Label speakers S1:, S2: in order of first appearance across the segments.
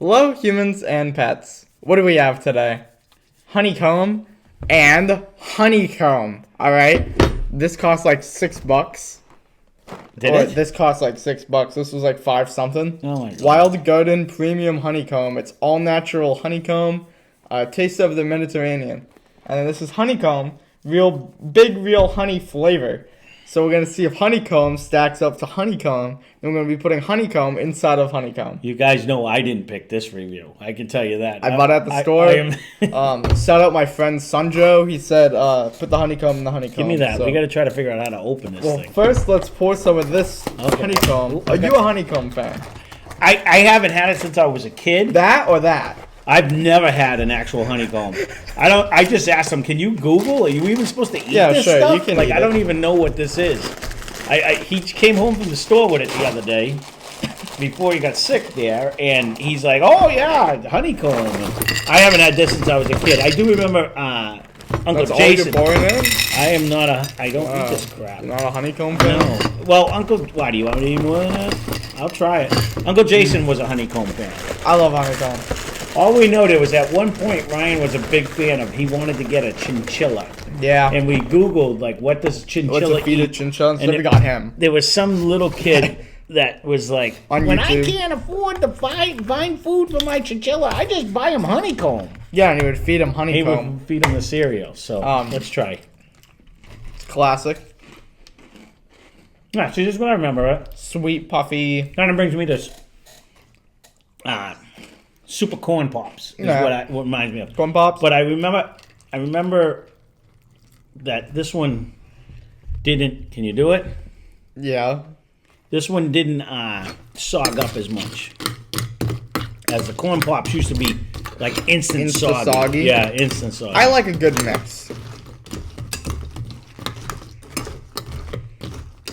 S1: Hello, humans and pets. What do we have today? Honeycomb and honeycomb. All right. This costs like $6. This costs like $6. This was like 5 something.
S2: Oh my God.
S1: Wild Garden Premium Honeycomb. It's all natural honeycomb. Taste of the Mediterranean. And then this is honeycomb. Real honey flavor. So we're going to see if honeycomb stacks up to honeycomb. And we're going to be putting honeycomb inside of honeycomb.
S2: You guys know I didn't pick this review. I can tell you that.
S1: I bought it at the store. Shout out my friend Sunjo. He said, put the honeycomb in the honeycomb.
S2: Give me that.
S1: So,
S2: We got to try to figure out how to open this thing.
S1: first let's pour some of this honeycomb.
S2: Okay.
S1: Are you a honeycomb fan?
S2: I haven't had it since I was a kid.
S1: That or that?
S2: I've never had an actual honeycomb. I just asked him, can you Google? Are you even supposed to eat this
S1: sure,
S2: stuff?
S1: you can
S2: Like,
S1: eat
S2: I don't
S1: it.
S2: even know what this is. He came home from the store with it the other day before he got sick there, and he's like, oh, yeah, honeycomb. And I haven't had this since I was a kid. I do remember Uncle
S1: That's
S2: Jason.
S1: all you're pouring in?
S2: I don't eat this crap.
S1: You're not a honeycomb fan?
S2: No. Well, why, do you want me to eat more than that? I'll try it. Uncle Jason was a honeycomb fan.
S1: I love honeycomb.
S2: All we know there was at one point Ryan was a big fan of. He wanted to get a chinchilla,
S1: Yeah.
S2: and we Googled like, what does
S1: What's
S2: chinchilla
S1: a feed
S2: eat?
S1: of chinchilla? So
S2: And
S1: we
S2: it-
S1: got him.
S2: There was some little kid that was like,
S1: On
S2: when I
S1: YouTube.
S2: can't afford to find food for my chinchilla, I just buy him honeycomb.
S1: Yeah, and he would feed him
S2: He
S1: honeycomb.
S2: would feed him the cereal. So let's try.
S1: It's classic.
S2: Yeah, see, this is what I remember. It
S1: Sweet, puffy.
S2: kind of brings me to super corn pops. Is
S1: Yeah.
S2: what reminds me of.
S1: Corn Pops.
S2: But I remember that this one didn't. Can you do it?
S1: Yeah.
S2: This one didn't sog up as much as the corn pops used to be, like instant
S1: Insta-soggy?
S2: Yeah, instant soggy.
S1: I like a good mix.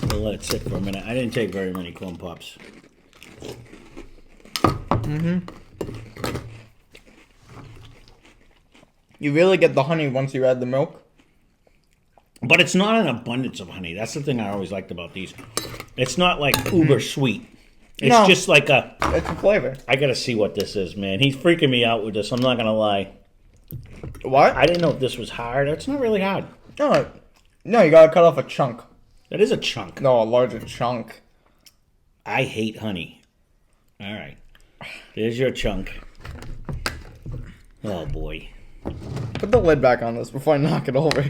S2: We'll let it sit for a minute. I didn't take very many corn pops.
S1: You really get the honey once you add the milk.
S2: But it's not an abundance of honey. That's the thing I always liked about these. It's not like uber sweet. It's
S1: No.
S2: just like a.
S1: It's a flavor.
S2: I gotta see what this is, man. He's freaking me out with this. I'm not gonna lie.
S1: What?
S2: I didn't know if this was hard. It's not really hard.
S1: No, you gotta cut off a chunk.
S2: That is a chunk.
S1: No, a larger chunk.
S2: I hate honey. All right. There's your chunk. Oh, boy.
S1: Put the lid back on this before I knock it over.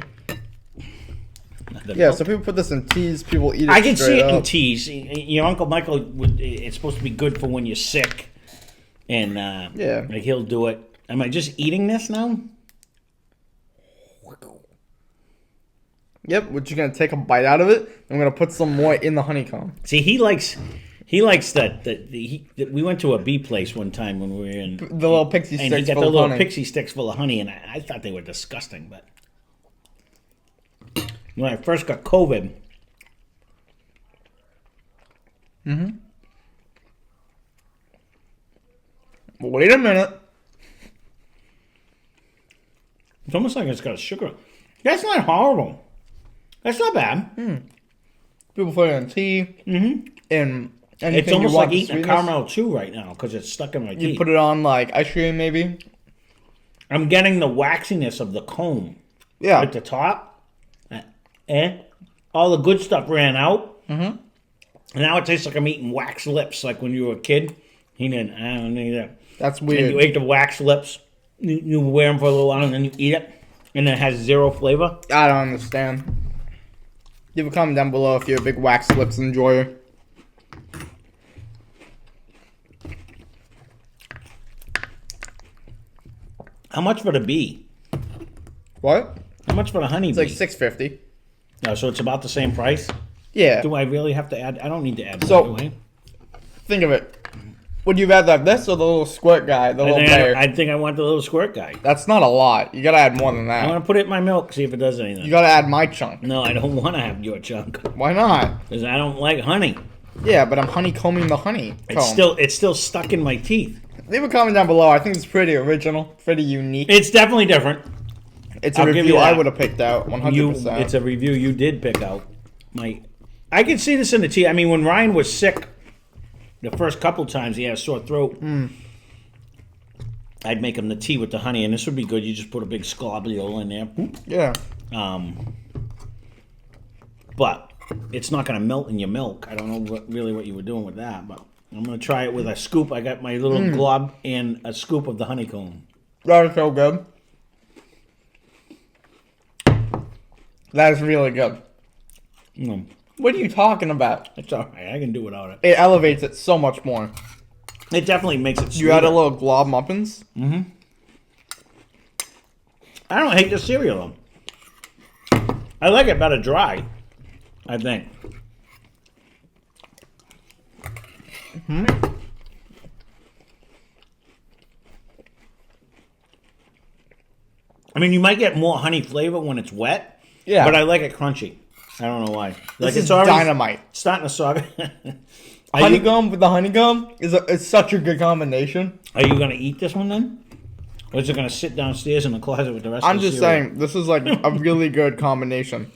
S1: Yeah, so people put this in teas. People eat it
S2: I can see
S1: straight
S2: it in
S1: up.
S2: teas. Your Uncle Michael, it's supposed to be good for when you're sick. And
S1: Yeah.
S2: like he'll do it. Am I just eating this now?
S1: Yep, we're just gonna take a bite out of it. I'm gonna put some more in the honeycomb.
S2: See, he likes that. We went to a bee place one time when we were in.
S1: The little pixie
S2: And he
S1: sticks
S2: got
S1: full
S2: the
S1: of
S2: little
S1: honey.
S2: pixie sticks full of honey, and I thought they were disgusting. But when I first got COVID,
S1: Wait a minute.
S2: it's almost like it's got sugar. That's not horrible. That's not bad.
S1: People put it in tea. And anything
S2: It's almost
S1: you want
S2: like eating a
S1: sweetness.
S2: caramel chew right now because it's stuck in my
S1: You
S2: teeth.
S1: put it on like ice cream, maybe.
S2: I'm getting the waxiness of the comb
S1: Yeah.
S2: at the top. All the good stuff ran out. And now it tastes like I'm eating wax lips, like when you were a kid. I don't need that.
S1: That's
S2: And you
S1: weird.
S2: ate the wax lips. You wear them for a little while, and then you eat it, and then it has zero flavor.
S1: I don't understand. Leave a comment down below if you're a big wax lips enjoyer.
S2: How much for the bee?
S1: What?
S2: How much for the honey
S1: It's
S2: bee?
S1: like $6.50.
S2: No, so it's about the same price.
S1: Yeah.
S2: Do I really have to add? I don't need to add.
S1: So-
S2: more, do I?
S1: Think of it. Would you rather have this or the little squirt guy, the little bear?
S2: I think I want the little squirt guy.
S1: That's not a lot. You gotta add more than
S2: I'm
S1: that.
S2: gonna put it in my milk, see if it does anything.
S1: You gotta add my chunk.
S2: No, I don't want to have your chunk
S1: Why not?
S2: because I don't like honey.
S1: Yeah, but I'm honeycombing the honey.
S2: It's still stuck in my teeth.
S1: Leave a comment down below. I think it's pretty original, pretty unique.
S2: It's definitely different.
S1: It's a
S2: I'll give
S1: review
S2: you
S1: I
S2: that.
S1: would have picked out 100%.
S2: It's a review you did pick out. I can see this in the tea. I mean, when Ryan was sick, the first couple times he had a sore throat. I'd make them the tea with the honey, and this would be good. You just put a big scalliole in there. Boop.
S1: Yeah.
S2: But it's not going to melt in your milk. I don't know really what you were doing with that, but I'm going to try it with a scoop. I got my little glob and a scoop of the honeycomb.
S1: That is so good. That is really good.
S2: Mm.
S1: What are you talking about?
S2: It's all right. I can do without it.
S1: It elevates it so much more.
S2: It definitely makes it sweeter.
S1: You add a little glob muffins?
S2: I don't hate the cereal, though. I like it better dry, I think. I mean, you might get more honey flavor when it's wet.
S1: Yeah.
S2: But I like it crunchy. I don't know why. Like
S1: This is dynamite.
S2: Starting to sog.
S1: Honeycomb with the honeycomb is such a good combination.
S2: Are you going to eat this one then? Or is it going to sit downstairs in the closet with the rest
S1: I'm
S2: of the
S1: just
S2: cereal?
S1: saying, this is like a really good combination.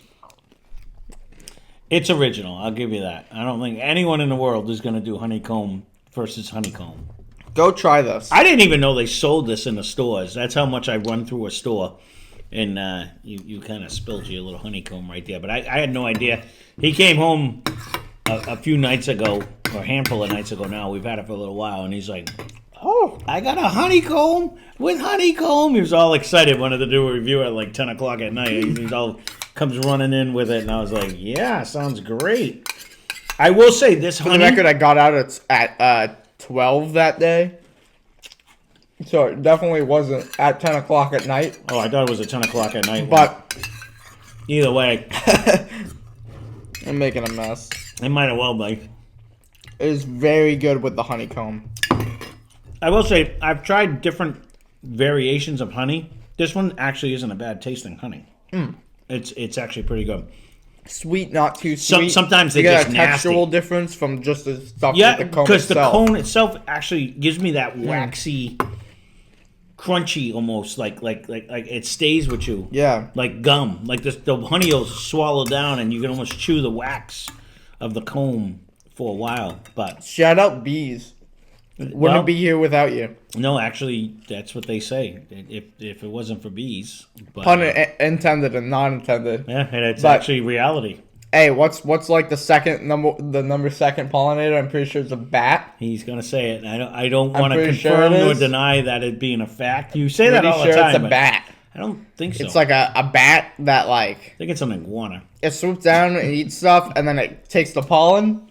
S2: It's original. I'll give you that. I don't think anyone in the world is going to do honeycomb versus honeycomb.
S1: Go try this.
S2: I didn't even know they sold this in the stores. That's how much I run through a store. And you kind of spilled your little honeycomb right there. But I had no idea. He came home a few nights ago, or a handful of nights ago now. We've had it for a little while. And he's like, oh, I got a honeycomb with honeycomb. He was all excited. Wanted to do a review at like 10 o'clock at night. He's all comes running in with it. And I was like, yeah, sounds great. I will say this
S1: For
S2: honey.
S1: the record, I got out at 12 that day. So it definitely wasn't at 10 o'clock at night.
S2: Oh, I thought it was at 10 o'clock at night.
S1: But
S2: Either way,
S1: I'm making a mess.
S2: it might have well be.
S1: It is very good with the honeycomb.
S2: I will say, I've tried different variations of honey. This one actually isn't a bad tasting honey. It's actually pretty good.
S1: Sweet, not too sweet.
S2: Sometimes
S1: you
S2: they're
S1: get
S2: just
S1: a textural
S2: nasty.
S1: difference from just the stuff
S2: Yeah,
S1: with the cone
S2: because the
S1: itself.
S2: cone itself actually gives me that waxy, crunchy almost, like it stays with you.
S1: Yeah.
S2: Like gum. Like the honey will swallow down and you can almost chew the wax of the comb for a while. But
S1: Shout out bees. Wouldn't be here without you.
S2: no, actually, that's what they say. If it wasn't for bees. But,
S1: Pun intended and not intended.
S2: yeah, and it's
S1: But-
S2: actually reality.
S1: Hey, what's like the number second pollinator? I'm pretty sure it's a bat.
S2: He's gonna say it. And I don't want to
S1: pretty sure
S2: confirm
S1: it
S2: nor
S1: is.
S2: deny that it being a fact. You say that
S1: Pretty
S2: all
S1: sure
S2: the time.
S1: it's a
S2: but
S1: bat.
S2: I don't think so.
S1: It's like a bat that like
S2: I think it's an iguana.
S1: it swoops down and eats stuff, and then it takes the pollen,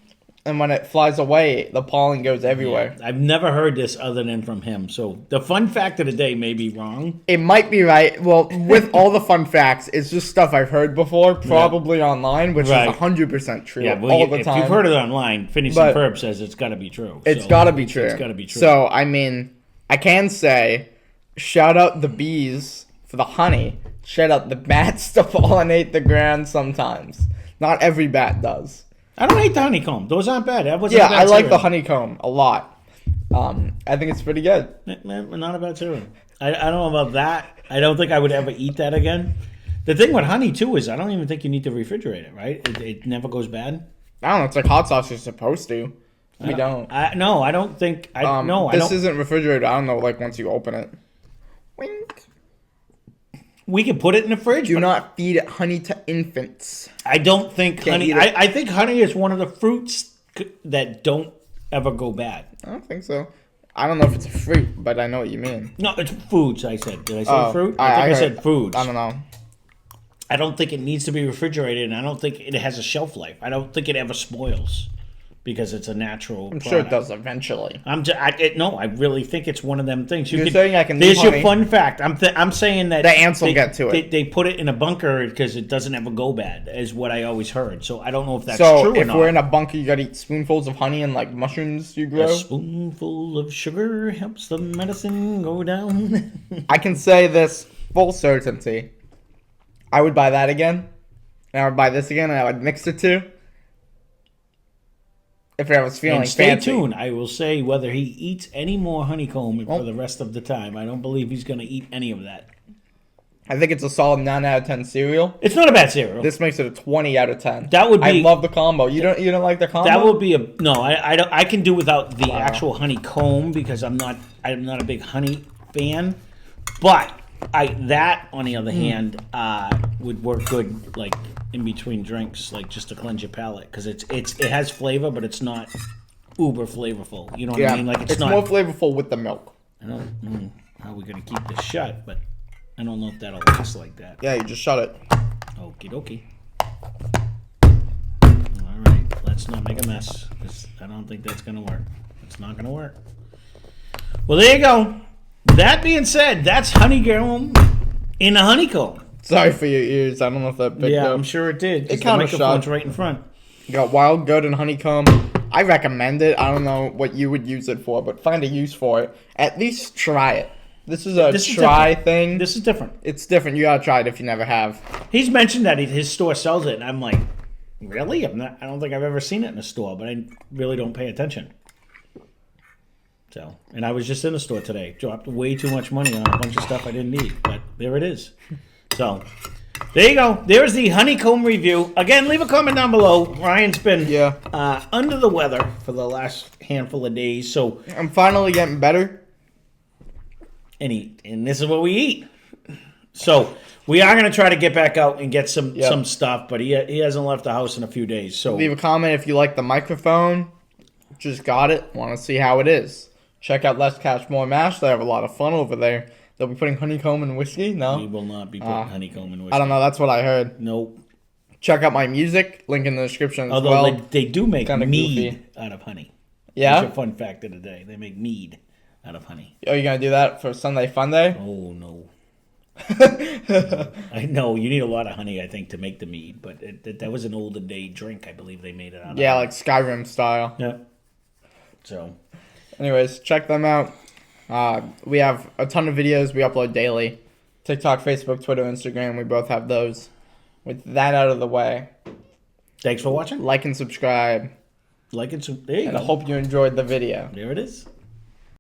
S1: and when it flies away, the pollen goes everywhere.
S2: I've never heard this other than from him. So the fun fact of the day may be wrong.
S1: It might be right. Well, with all the fun facts, it's just stuff I've heard before, probably online, which
S2: Right.
S1: is 100% true
S2: Yeah, well,
S1: all the
S2: if
S1: time.
S2: you've heard it online, Phineas
S1: But-
S2: and Ferb says it's got to be true.
S1: It's
S2: So
S1: gotta be true.
S2: It's got to be true.
S1: So, I mean, I can say, shout out the bees for the honey. Shout out the bats to pollinate the ground sometimes. Not every bat does.
S2: I don't hate the honeycomb. Those aren't bad. That wasn't
S1: Yeah,
S2: a bad
S1: I like the
S2: cereal.
S1: honeycomb a lot. I think it's pretty good.
S2: Not a bad cereal. I don't know about that. I don't think I would ever eat that again. The thing with honey too is I don't even think you need to refrigerate it. Right? It never goes bad.
S1: I don't know. It's like hot sauce. You're supposed to. We don't.
S2: No, I don't think. I don't.
S1: This isn't refrigerated. I don't know. Like once you open it. Wink.
S2: We can put it in the fridge.
S1: Do
S2: but
S1: not feed honey to infants.
S2: I don't think
S1: Can't
S2: honey.
S1: eat it.
S2: I think honey is one of the fruits that don't ever go bad.
S1: I don't think so. I don't know if it's a fruit, but I know what you mean.
S2: No, it's foods. I said. Did I say
S1: Oh,
S2: fruit? I think I
S1: heard-
S2: said foods.
S1: I don't know.
S2: I don't think it needs to be refrigerated, and I don't think it has a shelf life. I don't think it ever spoils because it's a natural.
S1: I'm sure it does eventually.
S2: No, I really think it's one of them things.
S1: You're saying I can leave
S2: There's your
S1: honey.
S2: fun fact. I'm saying that
S1: The ants will get to it.
S2: They put it in a bunker because it doesn't ever go bad, is what I always heard. So I don't know if that's
S1: So
S2: true or
S1: if
S2: not.
S1: we're in a bunker, you gotta eat spoonfuls of honey and like mushrooms you
S2: A
S1: grow.
S2: spoonful of sugar helps the medicine go down.
S1: I can say this full certainty. I would buy that again. And I would buy this again, and I would mix the two. If I was feeling
S2: And stay
S1: fancy.
S2: tuned. I will say whether he eats any more honeycomb for the rest of the time. I don't believe he's going to eat any of that.
S1: I think it's a solid 9 out of 10 cereal.
S2: It's not a bad cereal.
S1: This makes it a 20 out of 10.
S2: That would
S1: I
S2: be-
S1: love the combo. You don't like the combo?
S2: That would be a no. I don't. I can do without the actual honeycomb because I'm not a big honey fan. But that on the other hand would work good like in between drinks, like just to cleanse your palate, because it has flavor, but it's not uber flavorful. You know what I mean? Like
S1: it's
S2: not
S1: more flavorful with the milk.
S2: I don't know how we're gonna keep this shut, but I don't know if that'll last like that.
S1: Yeah, you just shut it.
S2: Okie dokie. All right, let's not make a mess, because I don't think that's gonna work. It's not gonna work. Well, there you go. That being said, that's honeycomb in a honeycomb.
S1: Sorry for your ears. I don't know if that picked up.
S2: I'm sure it did.
S1: It
S2: The
S1: kinda
S2: microphone's
S1: shot.
S2: right in front.
S1: You got Wild Goat and Honeycomb. I recommend it. I don't know what you would use it for, but find a use for it. At least try it. This is a try
S2: different.
S1: thing.
S2: This is different.
S1: It's different. You gotta try it if you never have.
S2: He's mentioned that his store sells it, and I'm like, really? I don't think I've ever seen it in a store, but I really don't pay attention. So, and I was just in the store today. Dropped way too much money on a bunch of stuff I didn't need, but there it is. So, there you go. There's the honeycomb review. Again, leave a comment down below. Ryan's been under the weather for the last handful of days, so
S1: I'm finally getting better.
S2: and this is what we eat. So we are going to try to get back out and get some stuff, but he hasn't left the house in a few days. So
S1: Leave a comment if you like the microphone. Just got it. Want to see how it is. Check out Less Cash More Mash. They have a lot of fun over there. They'll be putting honeycomb in whiskey.
S2: we
S1: No,
S2: will not be putting honeycomb in whiskey.
S1: I don't know. That's what I heard.
S2: Nope.
S1: Check out my music. Link in the description as
S2: Although
S1: well.
S2: they do make
S1: Kinda
S2: mead
S1: goofy.
S2: out of honey.
S1: Yeah?
S2: That's a fun fact of the day. They make mead out of honey.
S1: Are you gonna do that for Sunday Fun Day?
S2: Oh, no. I know. You need a lot of honey, I think, to make the mead. But that was an olden day drink. I believe they made it out of
S1: Yeah,
S2: honey.
S1: like Skyrim style.
S2: Yeah. So,
S1: Anyways, check them out. We have a ton of videos we upload daily. TikTok, Facebook, Twitter, Instagram. We both have those. With that out of the way,
S2: thanks for watching.
S1: like and subscribe.
S2: Like and there you
S1: And I
S2: go.
S1: hope you enjoyed the video.
S2: There it is.